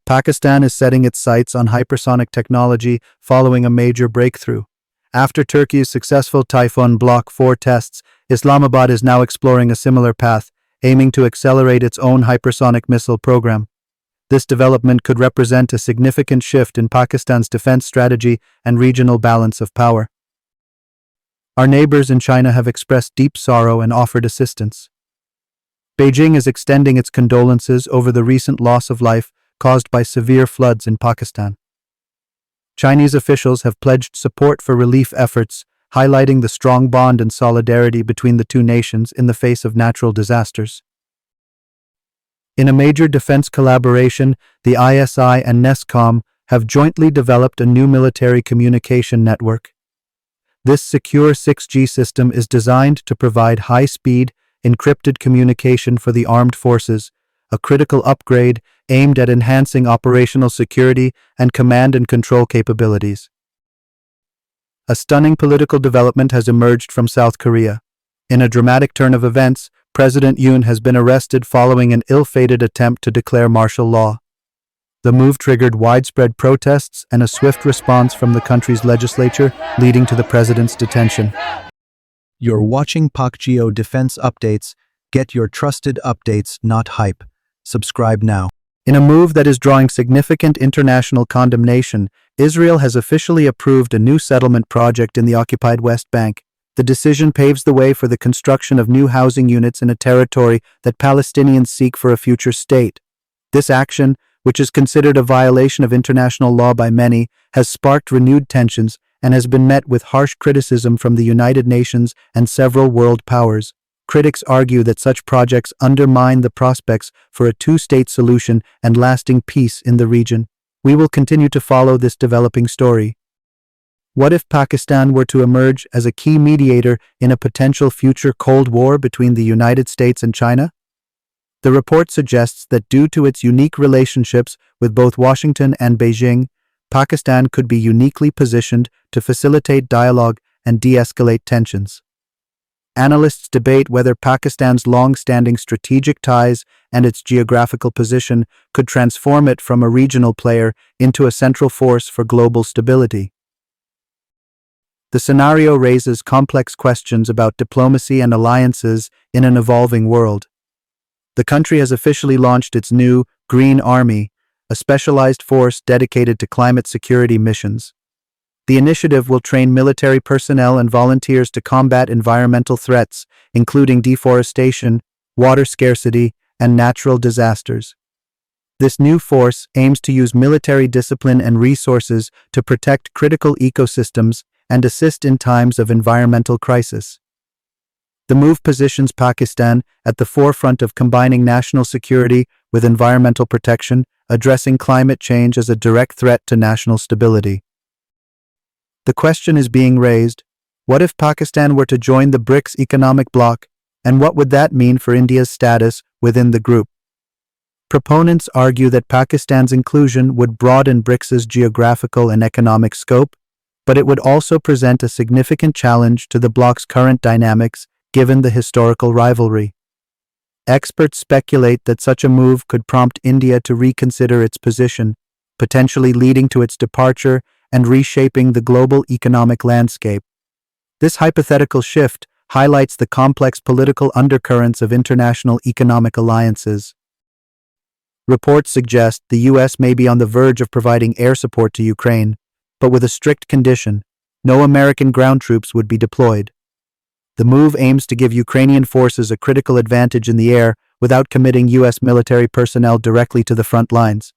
Pakistan is setting its sights on hypersonic technology following a major breakthrough. After Turkey's successful Tayfun Block 4 tests, Islamabad is now exploring a similar path, aiming to accelerate its own hypersonic missile program. This development could represent a significant shift in Pakistan's defense strategy and regional balance of power. Our neighbors in China have expressed deep sorrow and offered assistance. Beijing is extending its condolences over the recent loss of life caused by severe floods in Pakistan. Chinese officials have pledged support for relief efforts, highlighting the strong bond and solidarity between the two nations in the face of natural disasters. In a major defense collaboration, the ISI and NESCOM have jointly developed a new military communication network. This secure 6G system is designed to provide high-speed, encrypted communication for the armed forces, a critical upgrade aimed at enhancing operational security and command and control capabilities. A stunning political development has emerged from South Korea. In a dramatic turn of events, President Yoon has been arrested following an ill-fated attempt to declare martial law. The move triggered widespread protests and a swift response from the country's legislature, leading to the president's detention. You're watching Pakistangeo Defence Updates. Get your trusted updates, not hype. Subscribe now. In a move that is drawing significant international condemnation, Israel has officially approved a new settlement project in the occupied West Bank. The decision paves the way for the construction of new housing units in a territory that Palestinians seek for a future state. This action, which is considered a violation of international law by many, has sparked renewed tensions and has been met with harsh criticism from the United Nations and several world powers. Critics argue that such projects undermine the prospects for a two-state solution and lasting peace in the region. We will continue to follow this developing story. What if Pakistan were to emerge as a key mediator in a potential future Cold War between the United States and China? The report suggests that due to its unique relationships with both Washington and Beijing, Pakistan could be uniquely positioned to facilitate dialogue and de-escalate tensions. Analysts debate whether Pakistan's long-standing strategic ties and its geographical position could transform it from a regional player into a central force for global stability. The scenario raises complex questions about diplomacy and alliances in an evolving world. The country has officially launched its new Green Army, a specialized force dedicated to climate security missions. The initiative will train military personnel and volunteers to combat environmental threats, including deforestation, water scarcity, and natural disasters. This new force aims to use military discipline and resources to protect critical ecosystems and assist in times of environmental crisis. The move positions Pakistan at the forefront of combining national security with environmental protection, addressing climate change as a direct threat to national stability. The question is being raised, what if Pakistan were to join the BRICS economic bloc, and what would that mean for India's status within the group? Proponents argue that Pakistan's inclusion would broaden BRICS's geographical and economic scope, but it would also present a significant challenge to the bloc's current dynamics given the historical rivalry. Experts speculate that such a move could prompt India to reconsider its position, potentially leading to its departure and reshaping the global economic landscape. This hypothetical shift highlights the complex political undercurrents of international economic alliances. Reports suggest the U.S. may be on the verge of providing air support to Ukraine, but with a strict condition: no American ground troops would be deployed. The move aims to give Ukrainian forces a critical advantage in the air without committing U.S. military personnel directly to the front lines.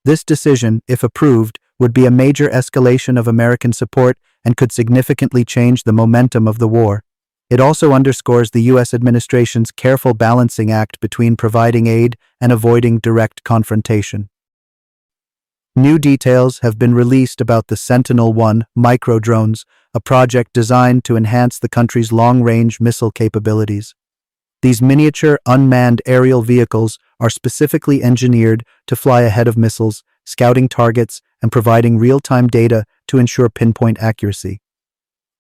This decision, if approved, would be a major escalation of American support and could significantly change the momentum of the war. It also underscores the U.S. administration's careful balancing act between providing aid and avoiding direct confrontation. New details have been released about the Sentinel-1 micro-drones, a project designed to enhance the country's long-range missile capabilities. These miniature, unmanned aerial vehicles are specifically engineered to fly ahead of missiles, scouting targets, and providing real-time data to ensure pinpoint accuracy.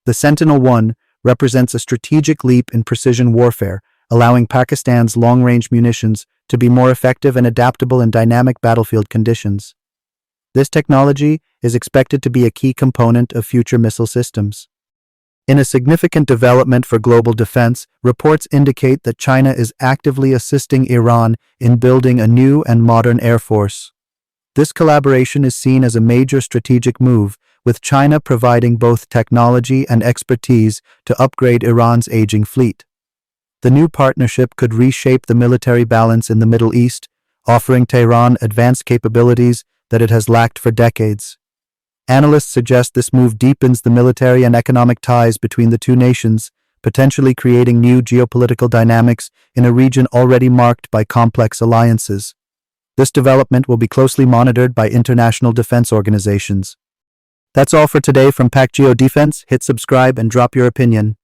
The Sentinel-1 represents a strategic leap in precision warfare, allowing Pakistan's long-range munitions to be more effective and adaptable in dynamic battlefield conditions. This technology is expected to be a key component of future missile systems. In a significant development for global defense, reports indicate that China is actively assisting Iran in building a new and modern air force. This collaboration is seen as a major strategic move, with China providing both technology and expertise to upgrade Iran's aging fleet. The new partnership could reshape the military balance in the Middle East, offering Tehran advanced capabilities that it has lacked for decades. Analysts suggest this move deepens the military and economic ties between the two nations, potentially creating new geopolitical dynamics in a region already marked by complex alliances. This development will be closely monitored by international defense organizations. That's all for today from Pakistangeo Defense. Hit subscribe and drop your opinion.